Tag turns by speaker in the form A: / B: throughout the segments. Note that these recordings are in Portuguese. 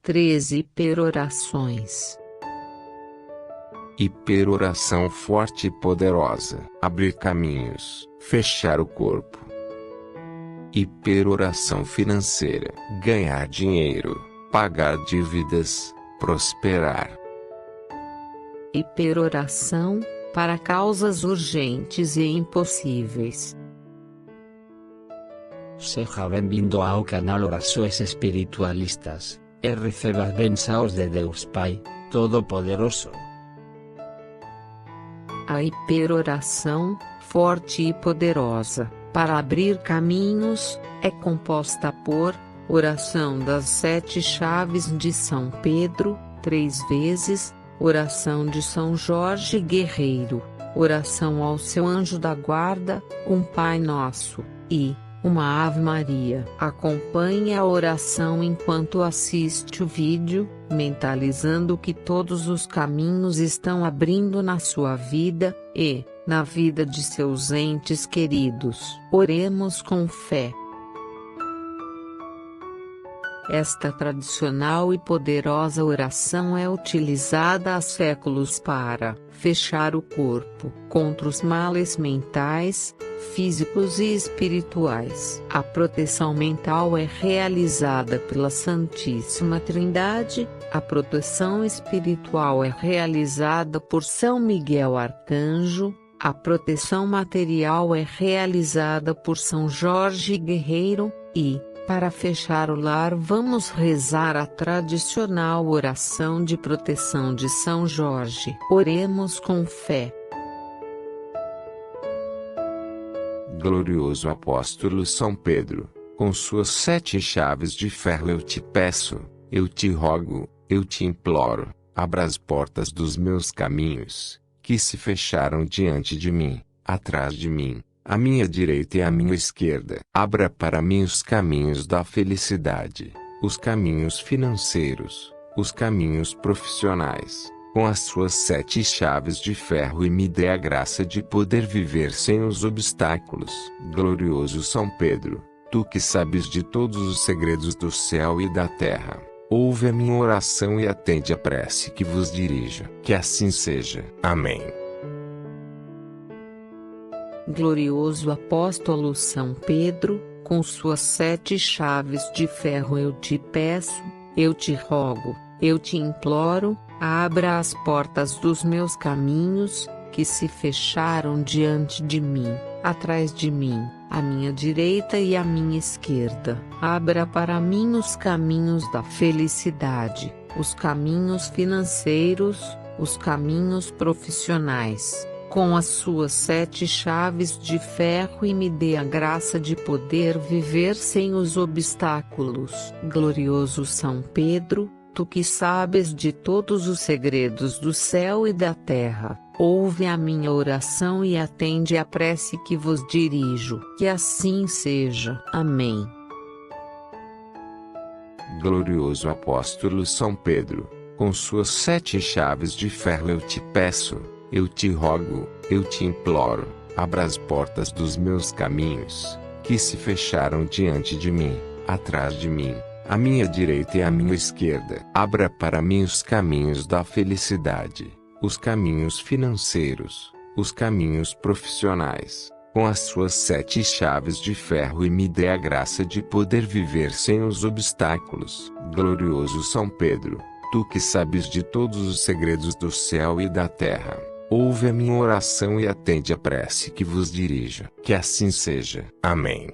A: 13 hiperorações.
B: Hiperoração forte e poderosa. Abrir caminhos, fechar o corpo. Hiperoração financeira. Ganhar dinheiro, pagar dívidas, prosperar.
A: Hiperoração para causas urgentes e impossíveis.
C: Seja bem-vindo ao canal Orações Espiritualistas, e receba as bênçãos de Deus Pai, Todo-Poderoso.
A: A hiperoração, forte e poderosa, para abrir caminhos, é composta por oração das 7 chaves de São Pedro, 3 vezes, oração de São Jorge Guerreiro, oração ao seu anjo da guarda, um Pai Nosso, e uma Ave Maria. Acompanhe a oração enquanto assiste o vídeo, mentalizando que todos os caminhos estão abrindo na sua vida, e na vida de seus entes queridos. Oremos com fé. Esta tradicional e poderosa oração é utilizada há séculos para fechar o corpo contra os males mentais, físicos e espirituais. A proteção mental é realizada pela Santíssima Trindade, a proteção espiritual é realizada por São Miguel Arcanjo, a proteção material é realizada por São Jorge Guerreiro, e, para fechar o lar, vamos rezar a tradicional oração de proteção de São Jorge. Oremos com fé.
B: Glorioso apóstolo São Pedro, com suas 7 chaves de ferro eu te peço, eu te rogo, eu te imploro, abra as portas dos meus caminhos, que se fecharam diante de mim, atrás de mim, à minha direita e à minha esquerda. Abra para mim os caminhos da felicidade, os caminhos financeiros, os caminhos profissionais, com as suas 7 chaves de ferro e me dê a graça de poder viver sem os obstáculos. Glorioso São Pedro, tu que sabes de todos os segredos do céu e da terra, ouve a minha oração e atende a prece que vos dirijo. Que assim seja. Amém.
A: Glorioso apóstolo São Pedro, com suas 7 chaves de ferro eu te peço, eu te rogo, eu te imploro, abra as portas dos meus caminhos, que se fecharam diante de mim, atrás de mim, à minha direita e à minha esquerda. Abra para mim os caminhos da felicidade, os caminhos financeiros, os caminhos profissionais, com as suas 7 chaves de ferro e me dê a graça de poder viver sem os obstáculos. Glorioso São Pedro, tu que sabes de todos os segredos do céu e da terra, ouve a minha oração e atende a prece que vos dirijo. Que assim seja. Amém.
B: Glorioso apóstolo São Pedro, com suas 7 chaves de ferro eu te peço, eu te rogo, eu te imploro, abra as portas dos meus caminhos, que se fecharam diante de mim, atrás de mim, à minha direita e à minha esquerda. Abra para mim os caminhos da felicidade, os caminhos financeiros, os caminhos profissionais, com as suas 7 chaves de ferro e me dê a graça de poder viver sem os obstáculos. Glorioso São Pedro, tu que sabes de todos os segredos do céu e da terra, ouve a minha oração e atende a prece que vos dirijo. Que assim seja. Amém.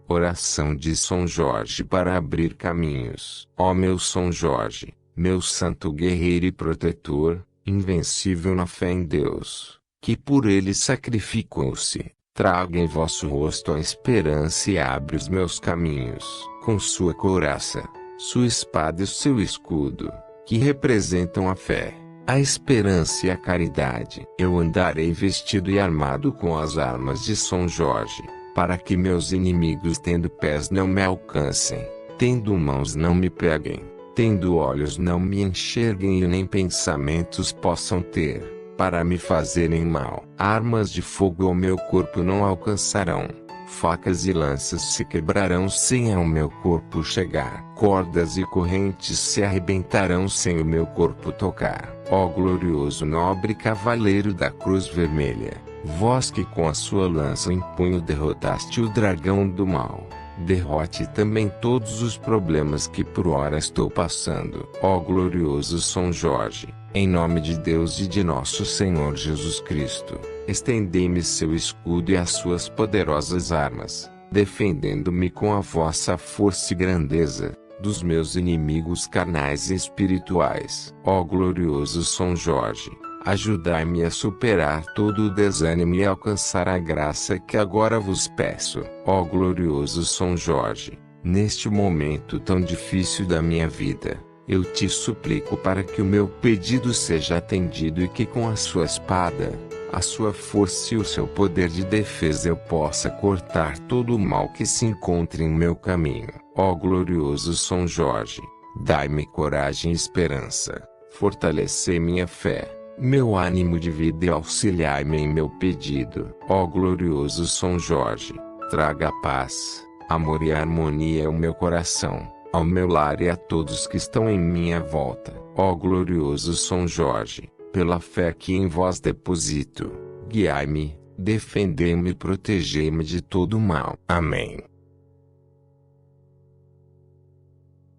B: Oração de São Jorge para abrir caminhos. Ó meu São Jorge, meu santo guerreiro e protetor, invencível na fé em Deus, que por ele sacrificou-se, traga em vosso rosto a esperança e abre os meus caminhos, com sua couraça, sua espada e seu escudo, que representam a fé, a esperança e a caridade. Eu andarei vestido e armado com as armas de São Jorge, para que meus inimigos tendo pés não me alcancem, tendo mãos não me peguem, tendo olhos não me enxerguem e nem pensamentos possam ter, para me fazerem mal. Armas de fogo ao meu corpo não alcançarão, Facas e lanças se quebrarão sem ao meu corpo chegar. Cordas e correntes se arrebentarão sem o meu corpo tocar. Ó glorioso nobre cavaleiro da cruz vermelha, vós que com a sua lança em punho derrotaste o dragão do mal, derrote também todos os problemas que por ora estou passando. Ó glorioso São Jorge, em nome de Deus e de nosso Senhor Jesus Cristo, estendei-me seu escudo e as suas poderosas armas, defendendo-me com a vossa força e grandeza dos meus inimigos carnais e espirituais. Ó glorioso São Jorge, ajudai-me a superar todo o desânimo e alcançar a graça que agora vos peço. Ó glorioso São Jorge, neste momento tão difícil da minha vida, eu te suplico para que o meu pedido seja atendido e que com a sua espada, a sua força e o seu poder de defesa eu possa cortar todo o mal que se encontre em meu caminho. Ó glorioso São Jorge, dai-me coragem e esperança, fortalecei minha fé, meu ânimo de vida e auxiliai-me em meu pedido. Ó glorioso São Jorge, traga paz, amor e harmonia ao meu coração, ao meu lar e a todos que estão em minha volta. Ó glorioso São Jorge, pela fé que em vós deposito, guiai-me, defendei-me e protegei-me de todo o mal. Amém.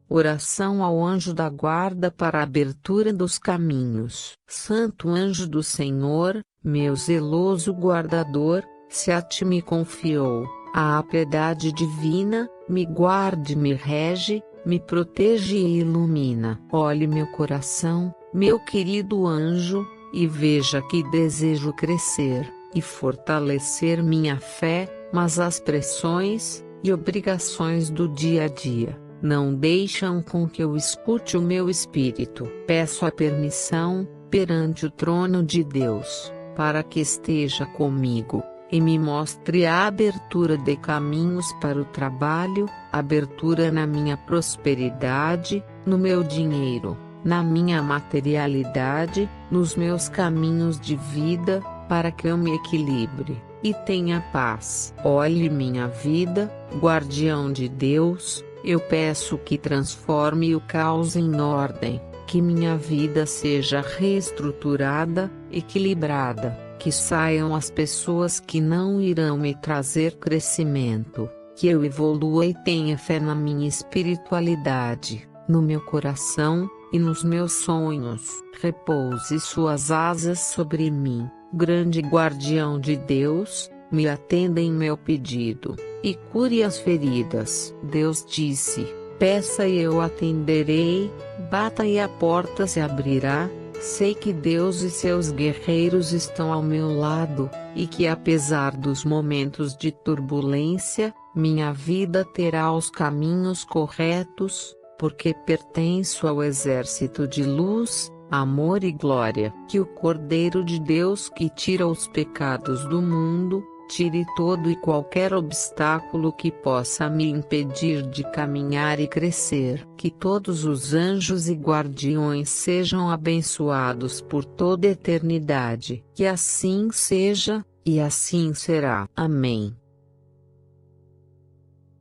A: Oração ao anjo da guarda para a abertura dos caminhos. Santo anjo do Senhor, meu zeloso guardador, se a ti me confiou a piedade divina, me guarde, me rege, me protege e ilumina. Olhe meu coração, meu querido anjo, e veja que desejo crescer e fortalecer minha fé, mas as pressões e obrigações do dia a dia não deixam com que eu escute o meu espírito. Peço a permissão, perante o trono de Deus, para que esteja comigo, e me mostre a abertura de caminhos para o trabalho, abertura na minha prosperidade, no meu dinheiro, na minha materialidade, nos meus caminhos de vida, para que eu me equilibre e tenha paz. Olhe minha vida, guardião de Deus, eu peço que transforme o caos em ordem, que minha vida seja reestruturada, equilibrada, que saiam as pessoas que não irão me trazer crescimento, que eu evolua e tenha fé na minha espiritualidade, no meu coração e nos meus sonhos. Repouse suas asas sobre mim, grande guardião de Deus, me atenda em meu pedido, e cure as feridas. Deus disse: peça e eu atenderei, bata e a porta se abrirá. Sei que Deus e seus guerreiros estão ao meu lado, e que apesar dos momentos de turbulência, minha vida terá os caminhos corretos, porque pertenço ao exército de luz, amor e glória. Que o Cordeiro de Deus que tira os pecados do mundo, tire todo e qualquer obstáculo que possa me impedir de caminhar e crescer. Que todos os anjos e guardiões sejam abençoados por toda a eternidade. Que assim seja, e assim será. Amém.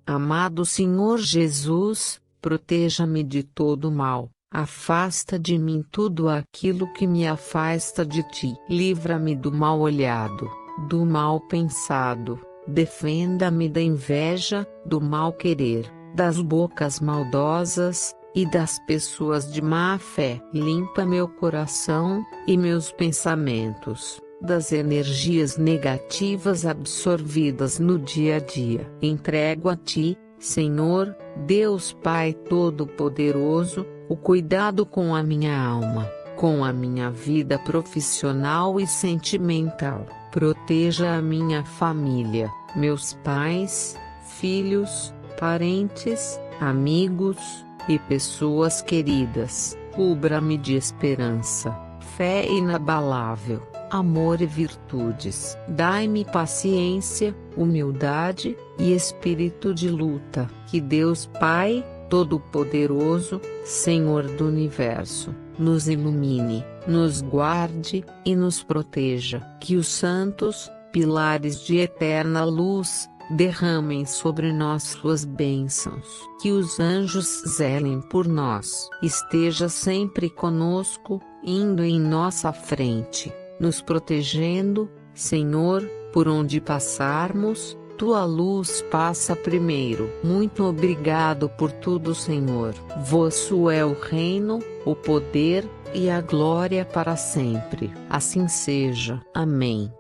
A: Amado Senhor Jesus, proteja-me de todo mal. Afasta de mim tudo aquilo que me afasta de ti. Livra-me do mal olhado, do mal pensado, defenda-me da inveja, do mal querer, das bocas maldosas, e das pessoas de má fé. Limpa meu coração, e meus pensamentos, das energias negativas absorvidas no dia a dia. Entrego a ti, Senhor, Deus Pai Todo-Poderoso, o cuidado com a minha alma, com a minha vida profissional e sentimental. Proteja a minha família, meus pais, filhos, parentes, amigos e pessoas queridas. Cubra-me de esperança, fé inabalável, amor e virtudes. Dai-me paciência, humildade e espírito de luta. Que Deus Pai Todo-Poderoso, Senhor do Universo, nos ilumine, nos guarde e nos proteja. Que os santos, pilares de eterna luz, derramem sobre nós suas bênçãos. Que os anjos zelem por nós. Esteja sempre conosco, indo em nossa frente, nos protegendo, Senhor, por onde passarmos. Tua luz passa primeiro. Muito obrigado por tudo, Senhor. Vosso é o reino, o poder e a glória para sempre. Assim seja. Amém.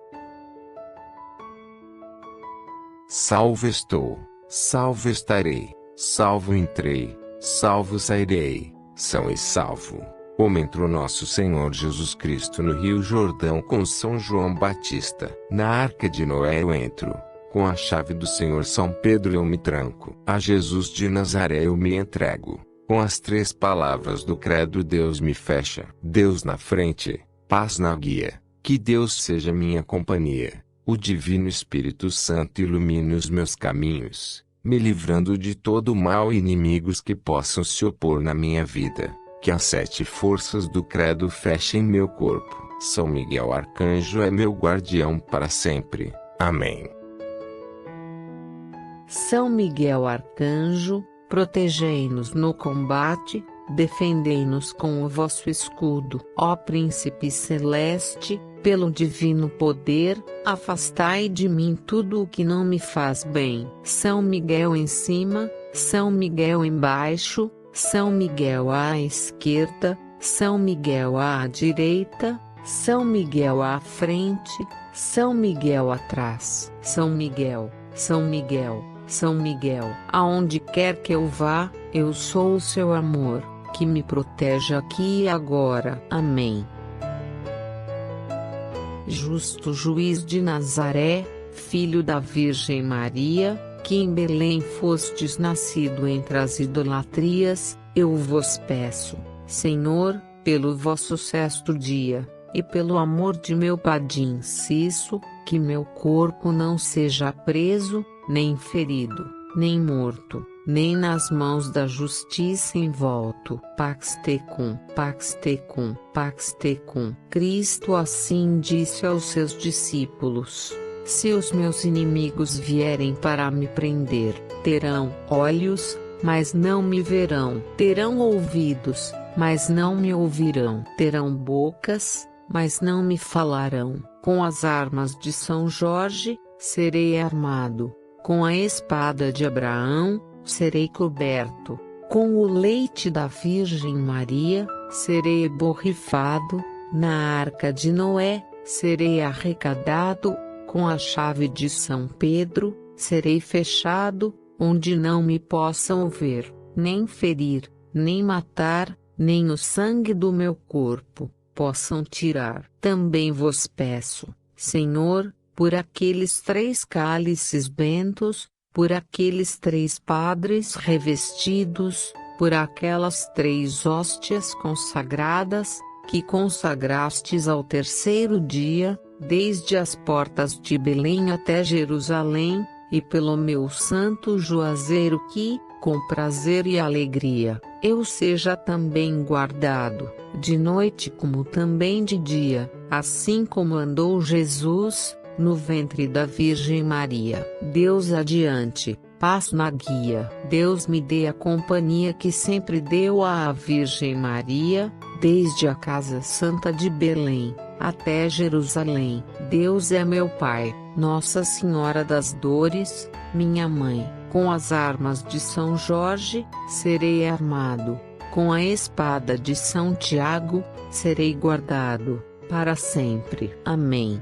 B: Salvo estou, salvo estarei, salvo entrei, salvo sairei, são e salvo. Como entrou nosso Senhor Jesus Cristo no Rio Jordão com São João Batista. Na arca de Noé eu entro. Com a chave do Senhor São Pedro eu me tranco. A Jesus de Nazaré eu me entrego. Com as 3 palavras do credo Deus me fecha. Deus na frente, paz na guia. Que Deus seja minha companhia. O Divino Espírito Santo ilumine os meus caminhos, me livrando de todo mal e inimigos que possam se opor na minha vida. Que as 7 forças do credo fechem meu corpo. São Miguel Arcanjo é meu guardião para sempre. Amém.
A: São Miguel Arcanjo, protegei-nos no combate, defendei-nos com o vosso escudo. Ó Príncipe Celeste, pelo divino poder, afastai de mim tudo o que não me faz bem. São Miguel em cima, São Miguel embaixo, São Miguel à esquerda, São Miguel à direita, São Miguel à frente, São Miguel atrás. São Miguel, São Miguel, São Miguel, aonde quer que eu vá, eu sou o seu amor, que me proteja aqui e agora. Amém. Justo juiz de Nazaré, filho da Virgem Maria, que em Belém fostes nascido entre as idolatrias, eu vos peço, Senhor, pelo vosso 6º dia, e pelo amor de meu padim Cisso, que meu corpo não seja preso, nem ferido, nem morto, nem nas mãos da justiça envolto. Pax tecum, pax tecum, pax tecum. Cristo assim disse aos seus discípulos: se os meus inimigos vierem para me prender, terão olhos, mas não me verão. Terão ouvidos, mas não me ouvirão. Terão bocas, mas não me falarão. Com as armas de São Jorge, serei armado. Com a espada de Abraão, serei coberto. Com o leite da Virgem Maria, serei borrifado. Na arca de Noé, serei arrecadado. Com a chave de São Pedro, serei fechado, onde não me possam ver, nem ferir, nem matar, nem o sangue do meu corpo possam tirar. Também vos peço, Senhor, por aqueles 3 cálices bentos, por aqueles 3 padres revestidos, por aquelas 3 hóstias consagradas, que consagrastes ao 3º dia, desde as portas de Belém até Jerusalém, e pelo meu santo juazeiro que, com prazer e alegria, eu seja também guardado, de noite como também de dia, assim como andou Jesus, no ventre da Virgem Maria. Deus adiante, paz na guia. Deus me dê a companhia que sempre deu à Virgem Maria, desde a casa santa de Belém até Jerusalém. Deus é meu Pai, Nossa Senhora das Dores, minha mãe. Com as armas de São Jorge, serei armado. Com a espada de São Tiago, serei guardado, para sempre. Amém.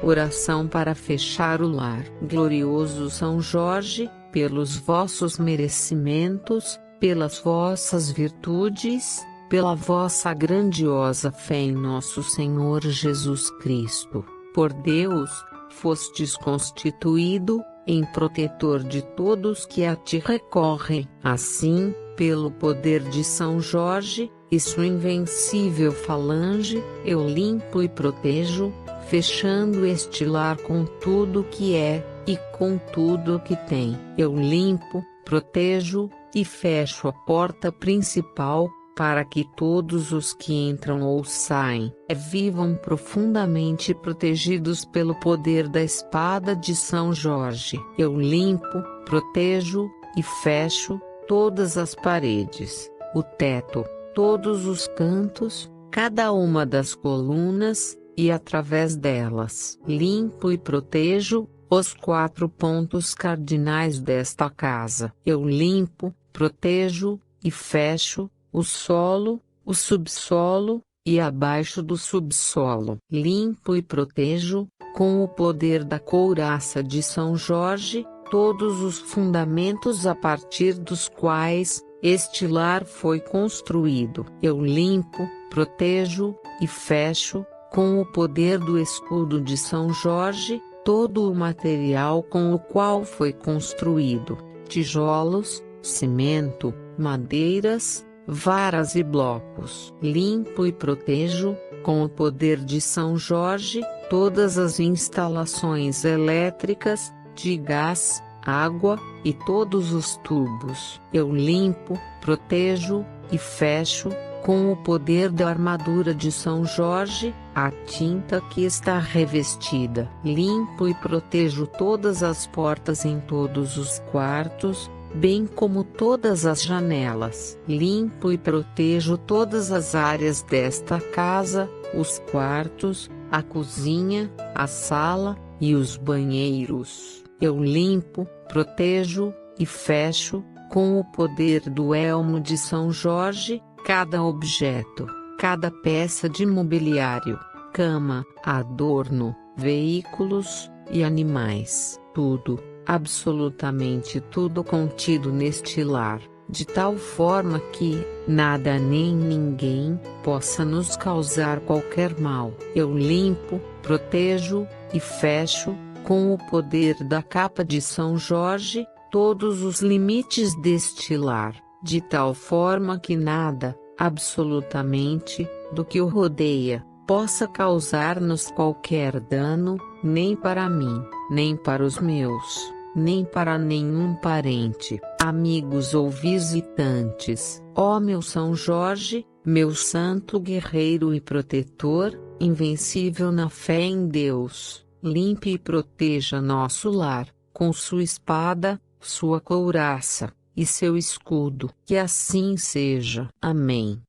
A: Oração para fechar o lar. Glorioso São Jorge, pelos vossos merecimentos, pelas vossas virtudes, pela vossa grandiosa fé em nosso Senhor Jesus Cristo, por Deus, fostes constituído em protetor de todos que a ti recorrem. Assim, pelo poder de São Jorge e sua invencível falange, eu limpo e protejo, fechando este lar com tudo que é, e com tudo que tem. Eu limpo, protejo, e fecho a porta principal, para que todos os que entram ou saem vivam profundamente protegidos pelo poder da espada de São Jorge. Eu limpo, protejo e fecho todas as paredes, o teto, todos os cantos, cada uma das colunas, e através delas limpo e protejo os 4 pontos cardinais desta casa. Eu limpo, protejo e fecho o solo, o subsolo, e abaixo do subsolo. Limpo e protejo, com o poder da couraça de São Jorge, todos os fundamentos a partir dos quais este lar foi construído. Eu limpo, protejo e fecho, com o poder do escudo de São Jorge, todo o material com o qual foi construído: tijolos, cimento, madeiras, varas e blocos. Limpo e protejo, com o poder de São Jorge, todas as instalações elétricas, de gás, água, e todos os tubos. Eu limpo, protejo e fecho, com o poder da armadura de São Jorge, a tinta que está revestida. Limpo e protejo todas as portas em todos os quartos, bem como todas as janelas. Limpo e protejo todas as áreas desta casa, os quartos, a cozinha, a sala e os banheiros. Eu limpo, protejo e fecho, com o poder do elmo de São Jorge, cada objeto, cada peça de mobiliário, cama, adorno, veículos e animais. Tudo, absolutamente tudo contido neste lar, de tal forma que nada nem ninguém possa nos causar qualquer mal. Eu limpo, protejo e fecho, com o poder da capa de São Jorge, todos os limites deste lar, de tal forma que nada, absolutamente, do que o rodeia, possa causar-nos qualquer dano, nem para mim, nem para os meus, nem para nenhum parente, amigos ou visitantes. Ó meu São Jorge, meu santo guerreiro e protetor, invencível na fé em Deus, limpe e proteja nosso lar, com sua espada, sua couraça e seu escudo. Que assim seja. Amém.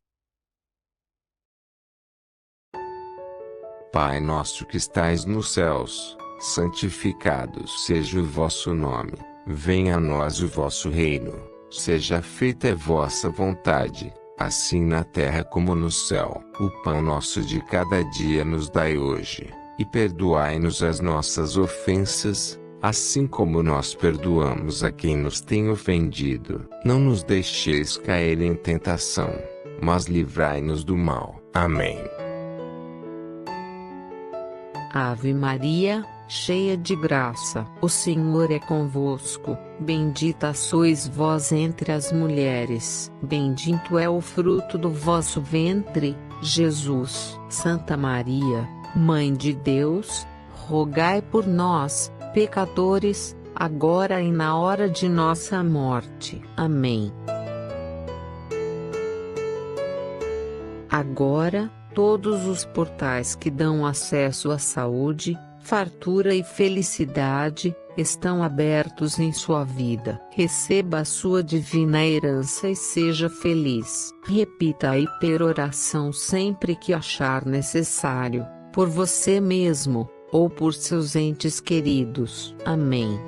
B: Pai nosso que estais nos céus, santificado seja o vosso nome. Venha a nós o vosso reino. Seja feita a vossa vontade, assim na terra como no céu. O pão nosso de cada dia nos dai hoje, e perdoai-nos as nossas ofensas, assim como nós perdoamos a quem nos tem ofendido. Não nos deixeis cair em tentação, mas livrai-nos do mal. Amém.
A: Ave Maria, cheia de graça, o Senhor é convosco. Bendita sois vós entre as mulheres, bendito é o fruto do vosso ventre, Jesus. Santa Maria, Mãe de Deus, rogai por nós, pecadores, agora e na hora de nossa morte. Amém. Agora, todos os portais que dão acesso à saúde, fartura e felicidade, estão abertos em sua vida. Receba a sua divina herança e seja feliz. Repita a hiperoração sempre que achar necessário, por você mesmo, ou por seus entes queridos. Amém.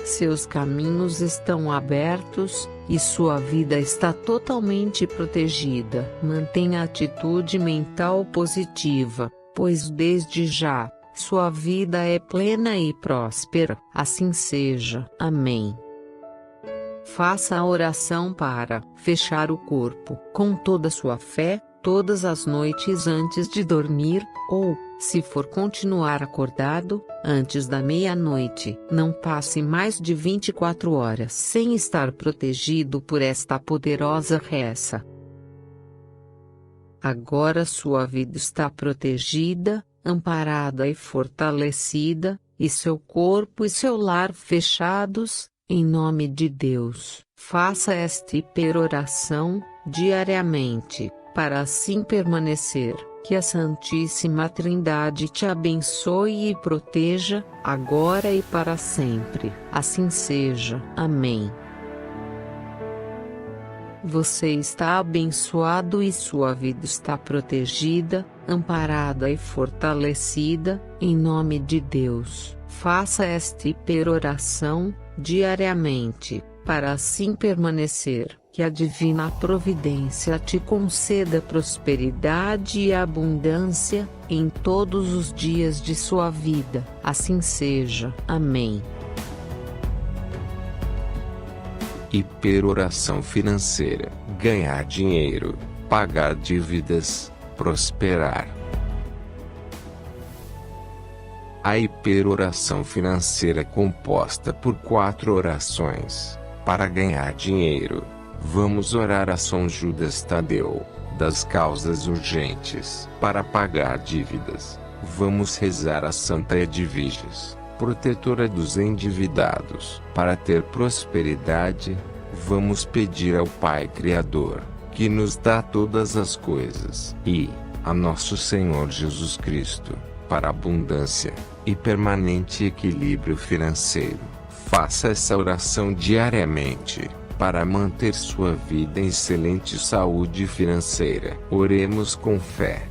A: Seus caminhos estão abertos, e sua vida está totalmente protegida. Mantenha a atitude mental positiva, pois desde já, sua vida é plena e próspera. Assim seja. Amém. Faça a oração para fechar o corpo com toda a sua fé, todas as noites antes de dormir, ou, se for continuar acordado, antes da meia-noite. Não passe mais de 24 horas sem estar protegido por esta poderosa reza. Agora sua vida está protegida, amparada e fortalecida, e seu corpo e seu lar fechados, em nome de Deus. Faça esta hiperoração diariamente, para assim permanecer. Que a Santíssima Trindade te abençoe e proteja, agora e para sempre. Assim seja. Amém. Você está abençoado e sua vida está protegida, amparada e fortalecida, em nome de Deus. Faça esta hiperoração diariamente, para assim permanecer. Que a divina providência te conceda prosperidade e abundância, em todos os dias de sua vida. Assim seja. Amém.
B: Hiperoração financeira: ganhar dinheiro, pagar dívidas, prosperar. A hiperoração financeira é composta por 4 orações. Para ganhar dinheiro, vamos orar a São Judas Tadeu, das causas urgentes. Para pagar dívidas, vamos rezar a Santa Edviges, protetora dos endividados. Para ter prosperidade, vamos pedir ao Pai Criador, que nos dá todas as coisas, e a nosso Senhor Jesus Cristo, para abundância e permanente equilíbrio financeiro. Faça essa oração diariamente, para manter sua vida em excelente saúde financeira. Oremos com fé.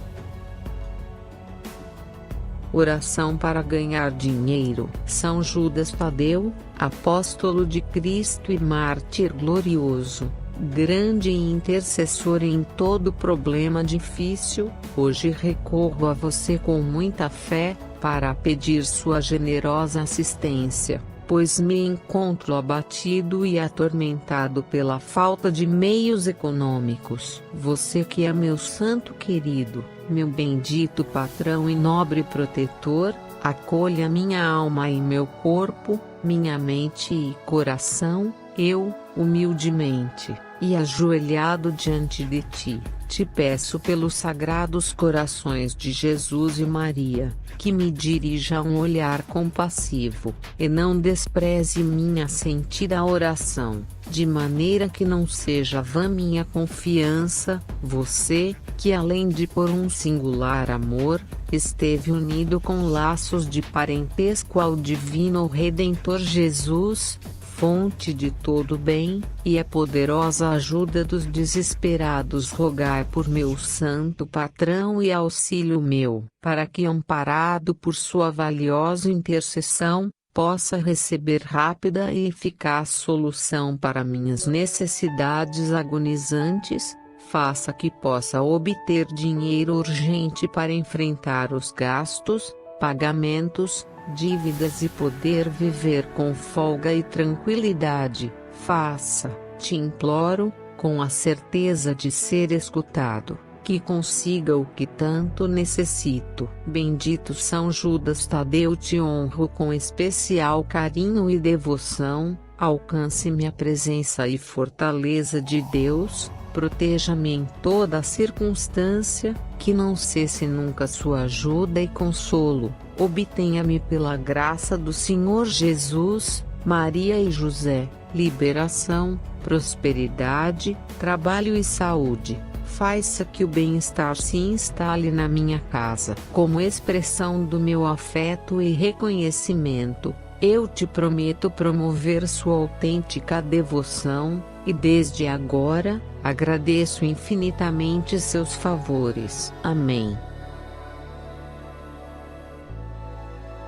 A: Oração para ganhar dinheiro. São Judas Tadeu, apóstolo de Cristo e mártir glorioso, grande e intercessor em todo problema difícil, hoje recorro a você com muita fé, para pedir sua generosa assistência, pois me encontro abatido e atormentado pela falta de meios econômicos. Você que é meu santo querido, meu bendito patrão e nobre protetor, acolha minha alma e meu corpo, minha mente e coração, eu, humildemente, e ajoelhado diante de ti, te peço pelos sagrados corações de Jesus e Maria, que me dirija um olhar compassivo, e não despreze minha sentida oração, de maneira que não seja vã minha confiança. Você, que além de por um singular amor, esteve unido com laços de parentesco ao divino Redentor Jesus, fonte de todo bem, e a poderosa ajuda dos desesperados, rogai por meu santo patrão e auxílio meu, para que, amparado por sua valiosa intercessão, possa receber rápida e eficaz solução para minhas necessidades agonizantes. Faça que possa obter dinheiro urgente para enfrentar os gastos, pagamentos, dívidas e poder viver com folga e tranquilidade. Faça, te imploro, com a certeza de ser escutado, que consiga o que tanto necessito. Bendito São Judas Tadeu, te honro com especial carinho e devoção. Alcance-me a presença e fortaleza de Deus, proteja-me em toda circunstância, que não cesse nunca sua ajuda e consolo. Obtenha-me pela graça do Senhor Jesus, Maria e José, liberação, prosperidade, trabalho e saúde. Faça que o bem-estar se instale na minha casa. Como expressão do meu afeto e reconhecimento, eu te prometo promover sua autêntica devoção, e desde agora, agradeço infinitamente seus favores. Amém.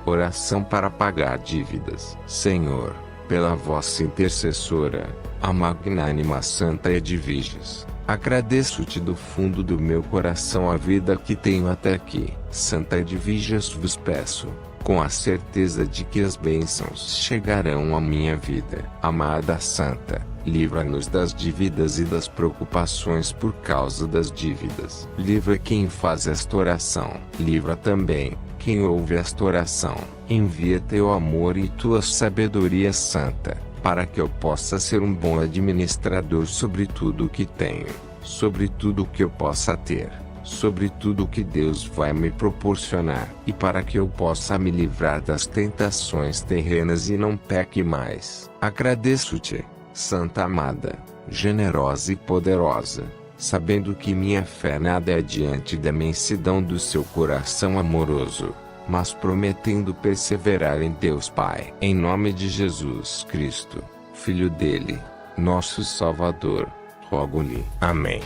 B: Oração para pagar dívidas. Senhor, pela vossa intercessora, a magnânima Santa Edviges, agradeço-te do fundo do meu coração a vida que tenho até aqui. Santa Edviges, vos peço, com a certeza de que as bênçãos chegarão à minha vida. Amada Santa, livra-nos das dívidas e das preocupações por causa das dívidas. Livra quem faz esta oração. Livra também quem ouve esta oração. Envia teu amor e tua sabedoria santa, para que eu possa ser um bom administrador sobre tudo o que tenho, sobre tudo o que eu possa ter, sobre tudo o que Deus vai me proporcionar, e para que eu possa me livrar das tentações terrenas e não peque mais. Agradeço-te, Santa amada, generosa e poderosa, sabendo que minha fé nada é diante da imensidão do seu coração amoroso, mas prometendo perseverar em Deus Pai. Em nome de Jesus Cristo, Filho dele, nosso Salvador, rogo-lhe. Amém.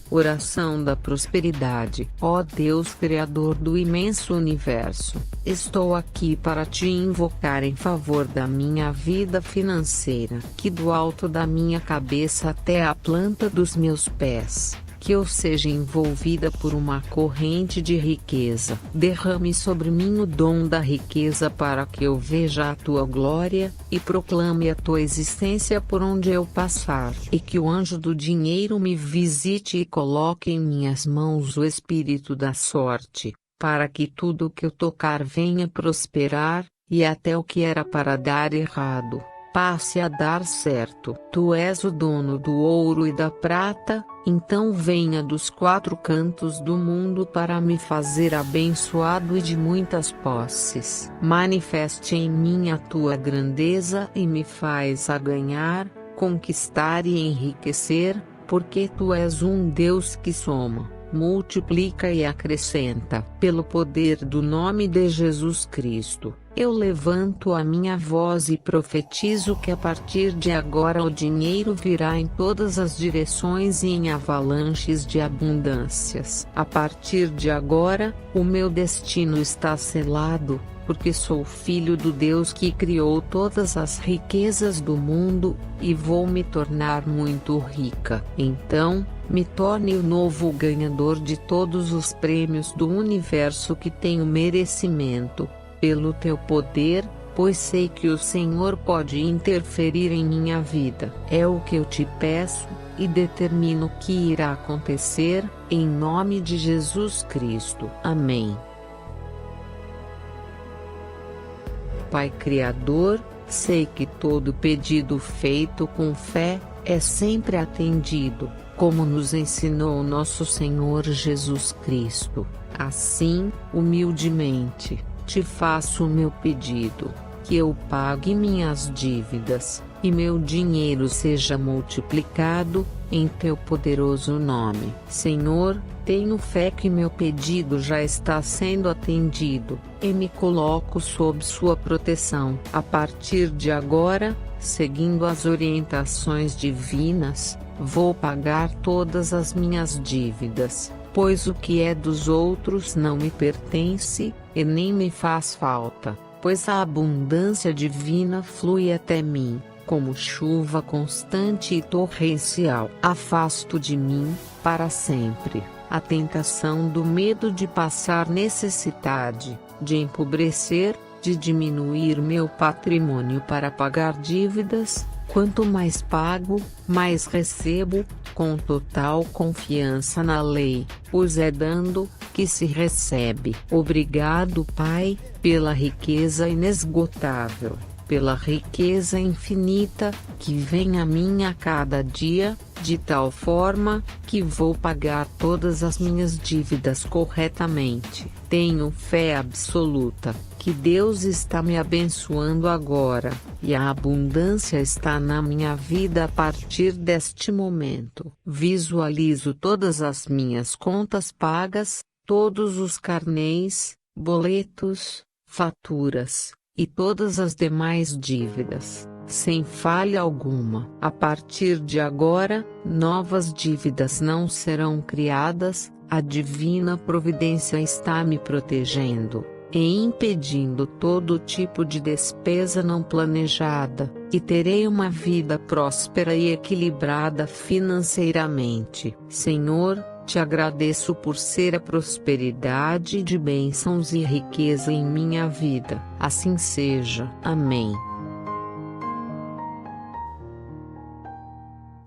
A: Oração da prosperidade. Ó Deus Criador do imenso universo, estou aqui para te invocar em favor da minha vida financeira, que do alto da minha cabeça até a planta dos meus pés, que eu seja envolvida por uma corrente de riqueza. Derrame sobre mim o dom da riqueza para que eu veja a tua glória, e proclame a tua existência por onde eu passar. E que o anjo do dinheiro me visite e coloque em minhas mãos o espírito da sorte, para que tudo o que eu tocar venha prosperar, e até o que era para dar errado passe a dar certo. Tu és o dono do ouro e da prata, então venha dos quatro cantos do mundo para me fazer abençoado e de muitas posses. Manifeste em mim a tua grandeza e me faz a ganhar, conquistar e enriquecer, porque tu és um Deus que soma, multiplica e acrescenta. Pelo poder do nome de Jesus Cristo, eu levanto a minha voz e profetizo que a partir de agora o dinheiro virá em todas as direções e em avalanches de abundâncias. A partir de agora, o meu destino está selado, porque sou filho do Deus que criou todas as riquezas do mundo, e vou me tornar muito rica. Então, me torne o novo ganhador de todos os prêmios do universo que tenho merecimento, pelo teu poder, pois sei que o Senhor pode interferir em minha vida. É o que eu te peço, e determino que irá acontecer, em nome de Jesus Cristo. Amém. Pai Criador, sei que todo pedido feito com fé é sempre atendido, como nos ensinou nosso Senhor Jesus Cristo. Assim, humildemente, te faço o meu pedido, que eu pague minhas dívidas, e meu dinheiro seja multiplicado, em teu poderoso nome. Senhor, tenho fé que meu pedido já está sendo atendido, e me coloco sob sua proteção. A partir de agora, seguindo as orientações divinas, vou pagar todas as minhas dívidas, pois o que é dos outros não me pertence, e nem me faz falta, pois a abundância divina flui até mim, como chuva constante e torrencial. Afasto de mim, para sempre, a tentação do medo de passar necessidade, de empobrecer, de diminuir meu patrimônio para pagar dívidas. Quanto mais pago, mais recebo, com total confiança na lei, pois é dando que se recebe. Obrigado, Pai, pela riqueza inesgotável, pela riqueza infinita, que vem a mim a cada dia, de tal forma, que vou pagar todas as minhas dívidas corretamente. Tenho fé absoluta, que Deus está me abençoando agora, e a abundância está na minha vida a partir deste momento. Visualizo todas as minhas contas pagas, todos os carnês, boletos, faturas, e todas as demais dívidas, sem falha alguma. A partir de agora, novas dívidas não serão criadas, a divina providência está me protegendo, e impedindo todo tipo de despesa não planejada, e terei uma vida próspera e equilibrada financeiramente. Senhor, te agradeço por ser a prosperidade de bênçãos e riqueza em minha vida. Assim seja. Amém.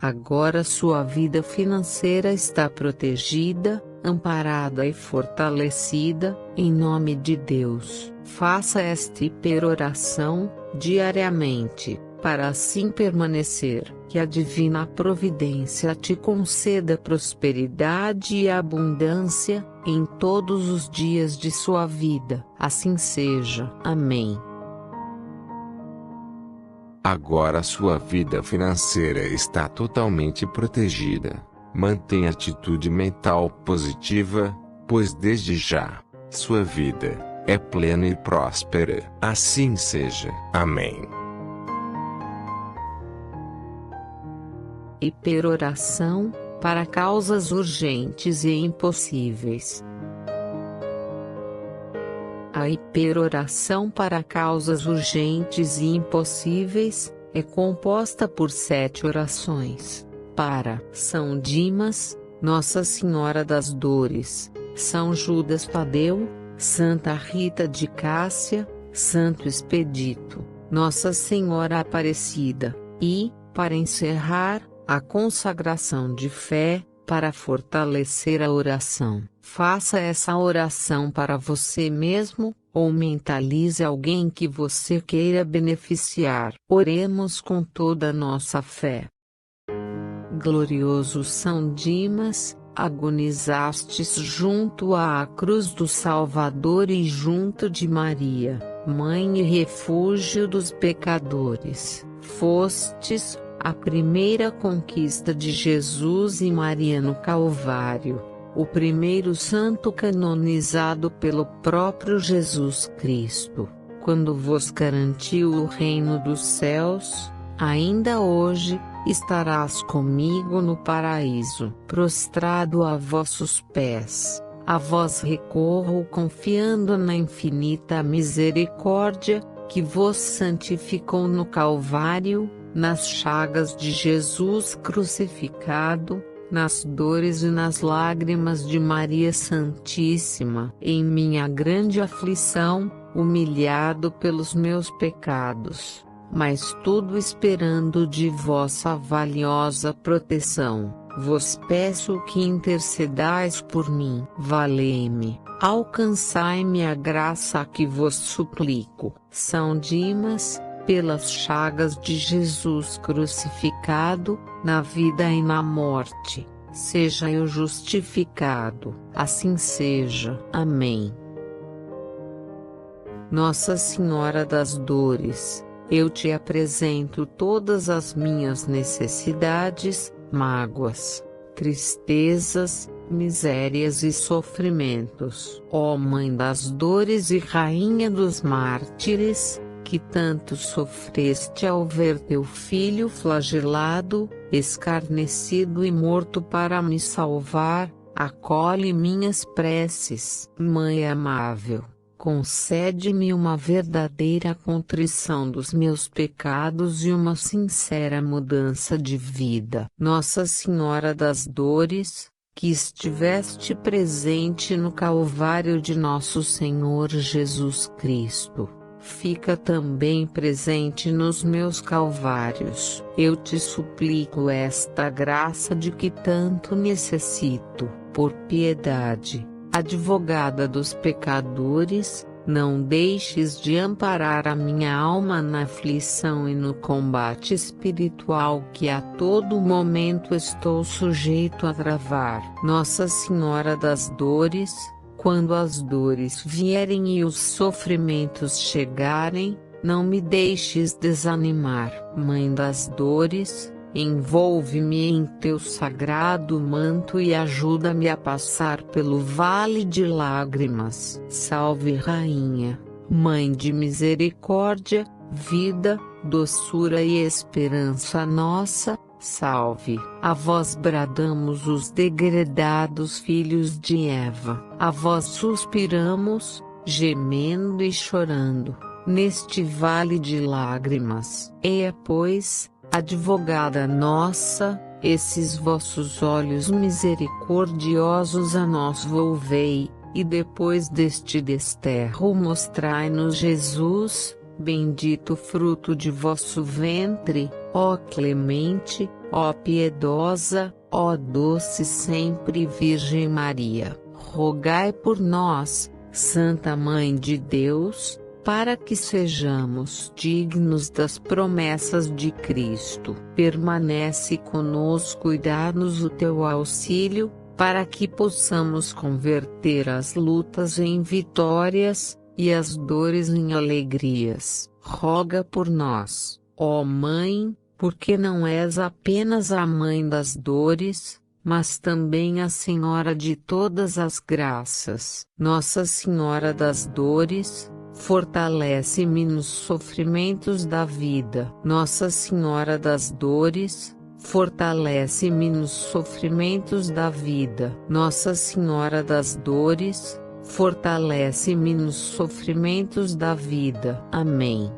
A: Agora sua vida financeira está protegida, amparada e fortalecida, em nome de Deus. Faça esta hiperoração diariamente, para assim permanecer. Que a divina providência te conceda prosperidade e abundância em todos os dias de sua vida. Assim seja. Amém.
B: Agora sua vida financeira está totalmente protegida. Mantenha atitude mental positiva, pois desde já, sua vida é plena e próspera. Assim seja. Amém.
A: Hiperoração para causas urgentes e impossíveis. A hiperoração para causas urgentes e impossíveis é composta por 7 orações. Para São Dimas, Nossa Senhora das Dores, São Judas Tadeu, Santa Rita de Cássia, Santo Expedito, Nossa Senhora Aparecida, e, para encerrar, a consagração de fé, para fortalecer a oração. Faça essa oração para você mesmo, ou mentalize alguém que você queira beneficiar. Oremos com toda a nossa fé. Glorioso São Dimas, agonizastes junto à cruz do Salvador e junto de Maria, Mãe e refúgio dos pecadores. Fostes a primeira conquista de Jesus e Maria no Calvário, o primeiro santo canonizado pelo próprio Jesus Cristo, quando vos garantiu o reino dos céus. Ainda hoje estarás comigo no paraíso. Prostrado a vossos pés, a vós recorro confiando na infinita misericórdia, que vos santificou no Calvário, nas chagas de Jesus crucificado, nas dores e nas lágrimas de Maria Santíssima. Em minha grande aflição, humilhado pelos meus pecados, mas tudo esperando de vossa valiosa proteção, vos peço que intercedais por mim. Valei-me, alcançai-me a graça a que vos suplico. São Dimas, pelas chagas de Jesus crucificado, na vida e na morte, seja eu justificado. Assim seja. Amém. Nossa Senhora das Dores, eu te apresento todas as minhas necessidades, mágoas, tristezas, misérias e sofrimentos. Ó Mãe das Dores e Rainha dos Mártires, que tanto sofreste ao ver teu filho flagelado, escarnecido e morto para me salvar, acolhe minhas preces. Mãe amável, concede-me uma verdadeira contrição dos meus pecados e uma sincera mudança de vida. Nossa Senhora das Dores, que estiveste presente no Calvário de nosso Senhor Jesus Cristo, fica também presente nos meus calvários. Eu te suplico esta graça de que tanto necessito. Por piedade, advogada dos pecadores, não deixes de amparar a minha alma na aflição e no combate espiritual que a todo momento estou sujeito a travar. Nossa Senhora das Dores, quando as dores vierem e os sofrimentos chegarem, não me deixes desanimar. Mãe das Dores, envolve-me em teu sagrado manto e ajuda-me a passar pelo vale de lágrimas. Salve Rainha, Mãe de misericórdia, vida, doçura e esperança nossa, salve. A vós bradamos os degredados filhos de Eva, a vós suspiramos, gemendo e chorando, neste vale de lágrimas. Eia, pois, advogada nossa, esses vossos olhos misericordiosos a nós volvei, e depois deste desterro mostrai-nos Jesus, bendito fruto de vosso ventre, ó clemente, ó piedosa, ó doce sempre Virgem Maria. Rogai por nós, Santa Mãe de Deus, para que sejamos dignos das promessas de Cristo. Permanece conosco e dá-nos o teu auxílio, para que possamos converter as lutas em vitórias, e as dores em alegrias. Roga por nós, ó Mãe, porque não és apenas a mãe das dores, mas também a Senhora de todas as graças. Nossa Senhora das Dores, fortalece-me nos sofrimentos da vida. Nossa Senhora das Dores, fortalece-me nos sofrimentos da vida. Nossa Senhora das Dores, fortalece-me nos sofrimentos da vida. Amém.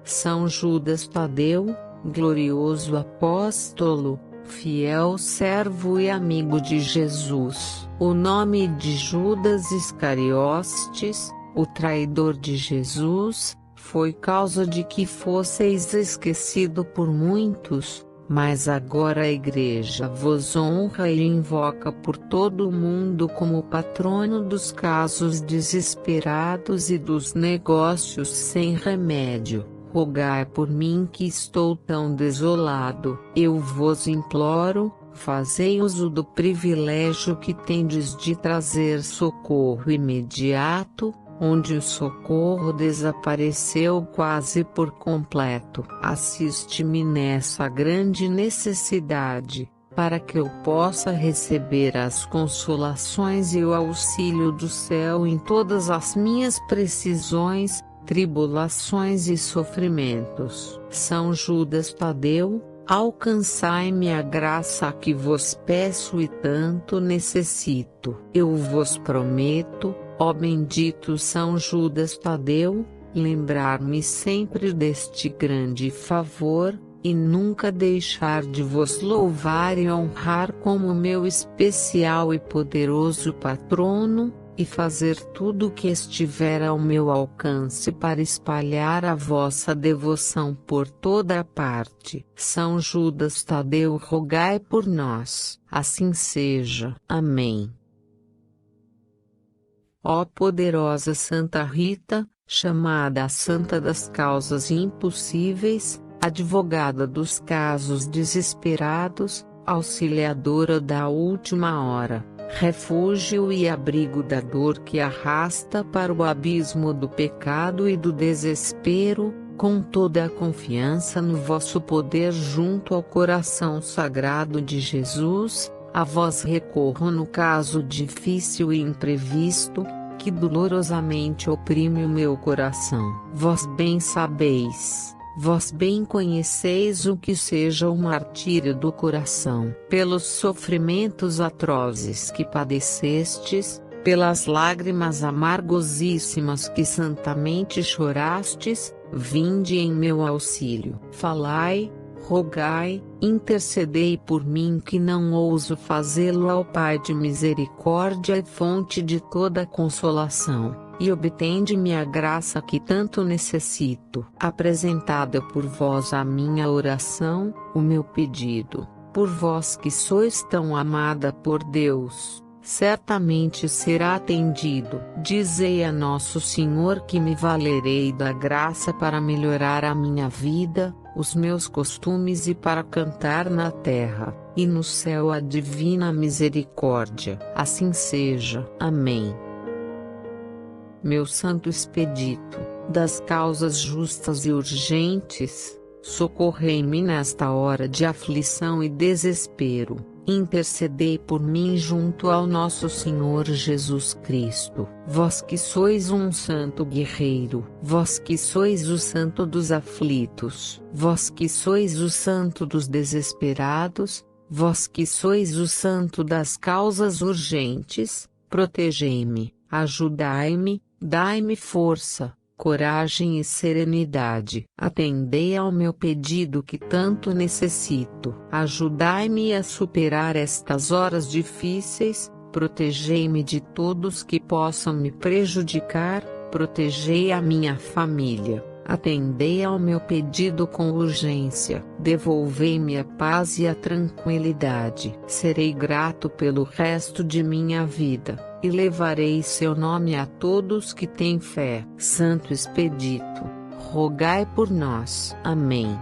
A: São Judas Tadeu, glorioso apóstolo, fiel servo e amigo de Jesus. O nome de Judas Iscariotes, o traidor de Jesus, foi causa de que fosseis esquecido por muitos, mas agora a Igreja vos honra e invoca por todo o mundo como patrono dos casos desesperados e dos negócios sem remédio. Rogai por mim que estou tão desolado. Eu vos imploro, fazei uso do privilégio que tendes de trazer socorro imediato, onde o socorro desapareceu quase por completo. Assiste-me nessa grande necessidade, para que eu possa receber as consolações e o auxílio do céu em todas as minhas precisões, tribulações e sofrimentos. São Judas Tadeu, alcançai-me a graça que vos peço e tanto necessito. Eu vos prometo, ó bendito São Judas Tadeu, lembrar-me sempre deste grande favor, e nunca deixar de vos louvar e honrar como meu especial e poderoso patrono, e fazer tudo o que estiver ao meu alcance para espalhar a vossa devoção por toda a parte. São Judas Tadeu, rogai por nós. Assim seja. Amém. Ó poderosa Santa Rita, chamada a Santa das Causas Impossíveis, advogada dos casos desesperados, auxiliadora da última hora, refúgio e abrigo da dor que arrasta para o abismo do pecado e do desespero, com toda a confiança no vosso poder junto ao coração sagrado de Jesus, a vós recorro no caso difícil e imprevisto, que dolorosamente oprime o meu coração. Vós bem sabeis. Vós bem conheceis o que seja o martírio do coração, pelos sofrimentos atrozes que padecestes, pelas lágrimas amargosíssimas que santamente chorastes, vinde em meu auxílio. Falai, rogai, intercedei por mim que não ouso fazê-lo ao Pai de misericórdia e fonte de toda consolação. E obtende-me a graça que tanto necessito. Apresentada por vós a minha oração, o meu pedido, por vós que sois tão amada por Deus, certamente será atendido. Dizei a Nosso Senhor que me valerei da graça para melhorar a minha vida, os meus costumes e para cantar na terra, e no céu a divina misericórdia. Assim seja. Amém. Meu Santo Expedito, das causas justas e urgentes, socorrei-me nesta hora de aflição e desespero, intercedei por mim junto ao nosso Senhor Jesus Cristo. Vós que sois um santo guerreiro, vós que sois o santo dos aflitos, vós que sois o santo dos desesperados, vós que sois o santo das causas urgentes, protegei-me, ajudai-me, dai-me força, coragem e serenidade. Atendei ao meu pedido que tanto necessito. Ajudai-me a superar estas horas difíceis, protegei-me de todos que possam me prejudicar, protegei a minha família. Atendei ao meu pedido com urgência. Devolvei-me a paz e a tranquilidade. Serei grato pelo resto de minha vida. e levarei seu nome a todos que têm fé. Santo Expedito, rogai por nós. Amém.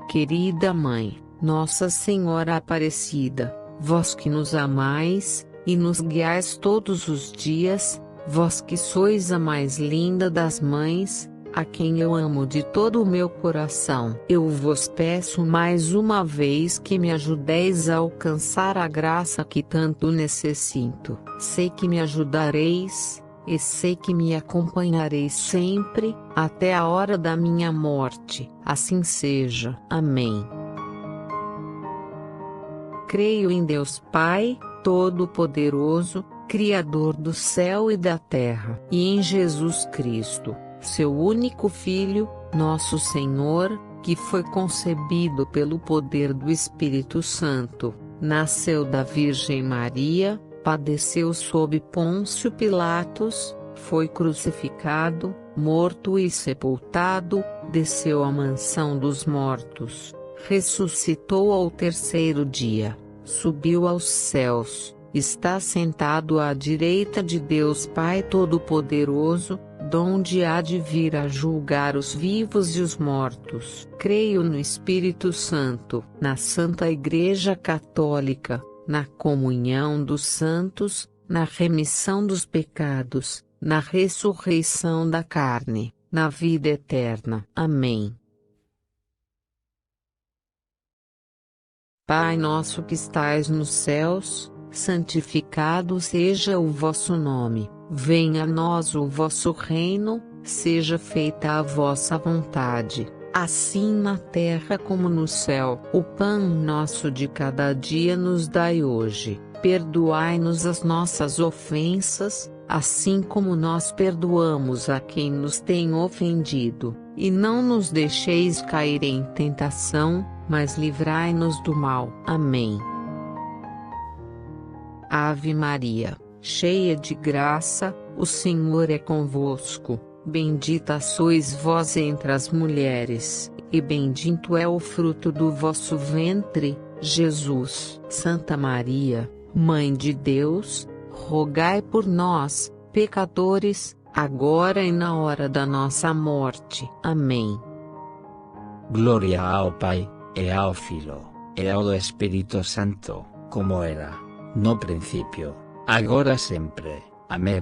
A: Querida Mãe, Nossa Senhora Aparecida, vós que nos amais, e nos guiais todos os dias, vós que sois a mais linda das mães, a quem eu amo de todo o meu coração, eu vos peço mais uma vez que me ajudeis a alcançar a graça que tanto necessito. Sei que me ajudareis, e sei que me acompanhareis sempre, até a hora da minha morte. Assim seja. Amém. Creio em Deus Pai, Todo-Poderoso, Criador do céu e da terra, e em Jesus Cristo, seu único Filho, nosso Senhor, que foi concebido pelo poder do Espírito Santo, nasceu da Virgem Maria, padeceu sob Pôncio Pilatos, foi crucificado, morto e sepultado, desceu à mansão dos mortos, ressuscitou ao terceiro dia, subiu aos céus, está sentado à direita de Deus Pai Todo-Poderoso, donde há de vir a julgar os vivos e os mortos. Creio no Espírito Santo, na Santa Igreja Católica, na comunhão dos santos, na remissão dos pecados, na ressurreição da carne, na vida eterna. Amém. Pai nosso que estais nos céus, santificado seja o vosso nome. Venha a nós o vosso reino, seja feita a vossa vontade, assim na terra como no céu. O pão nosso de cada dia nos dai hoje. Perdoai-nos as nossas ofensas, assim como nós perdoamos a quem nos tem ofendido. E não nos deixeis cair em tentação, mas livrai-nos do mal. Amém. Ave Maria, cheia de graça, o Senhor é convosco. Bendita sois vós entre as mulheres, e bendito é o fruto do vosso ventre, Jesus. Santa Maria, Mãe de Deus, rogai por nós, pecadores, agora e na hora da nossa morte. Amém.
C: Gloria ao Pai, e ao Filho, e ao Espírito Santo, como era, no princípio, agora sempre. Amém.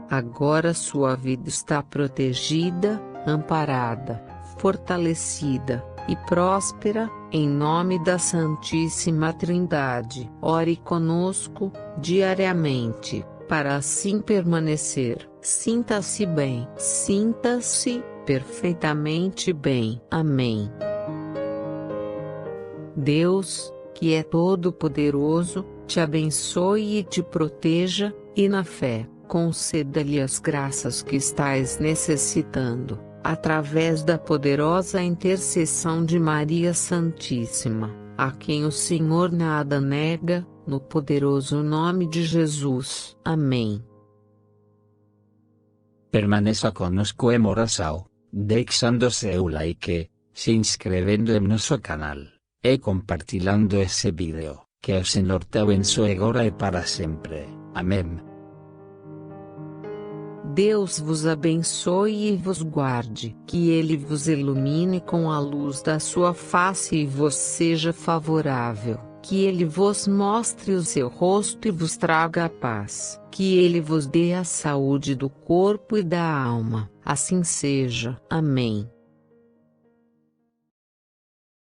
A: Agora sua vida está protegida, amparada, fortalecida e próspera, em nome da Santíssima Trindade. Ore conosco, diariamente, para assim permanecer. Sinta-se bem. Sinta-se perfeitamente bem. Amém. Deus, que é todo-poderoso, te abençoe e te proteja, e na fé, conceda-lhe as graças que estais necessitando, através da poderosa intercessão de Maria Santíssima, a quem o Senhor nada nega, no poderoso nome de Jesus. Amém.
C: Permaneça conosco e morasao, deixando seu like, se inscrevendo em nosso canal, e compartilhando esse vídeo, que o Senhor te abençoe agora e para sempre. Amém.
A: Deus vos abençoe e vos guarde, que Ele vos ilumine com a luz da sua face e vos seja favorável, que Ele vos mostre o seu rosto e vos traga a paz, que Ele vos dê a saúde do corpo e da alma, assim seja. Amém.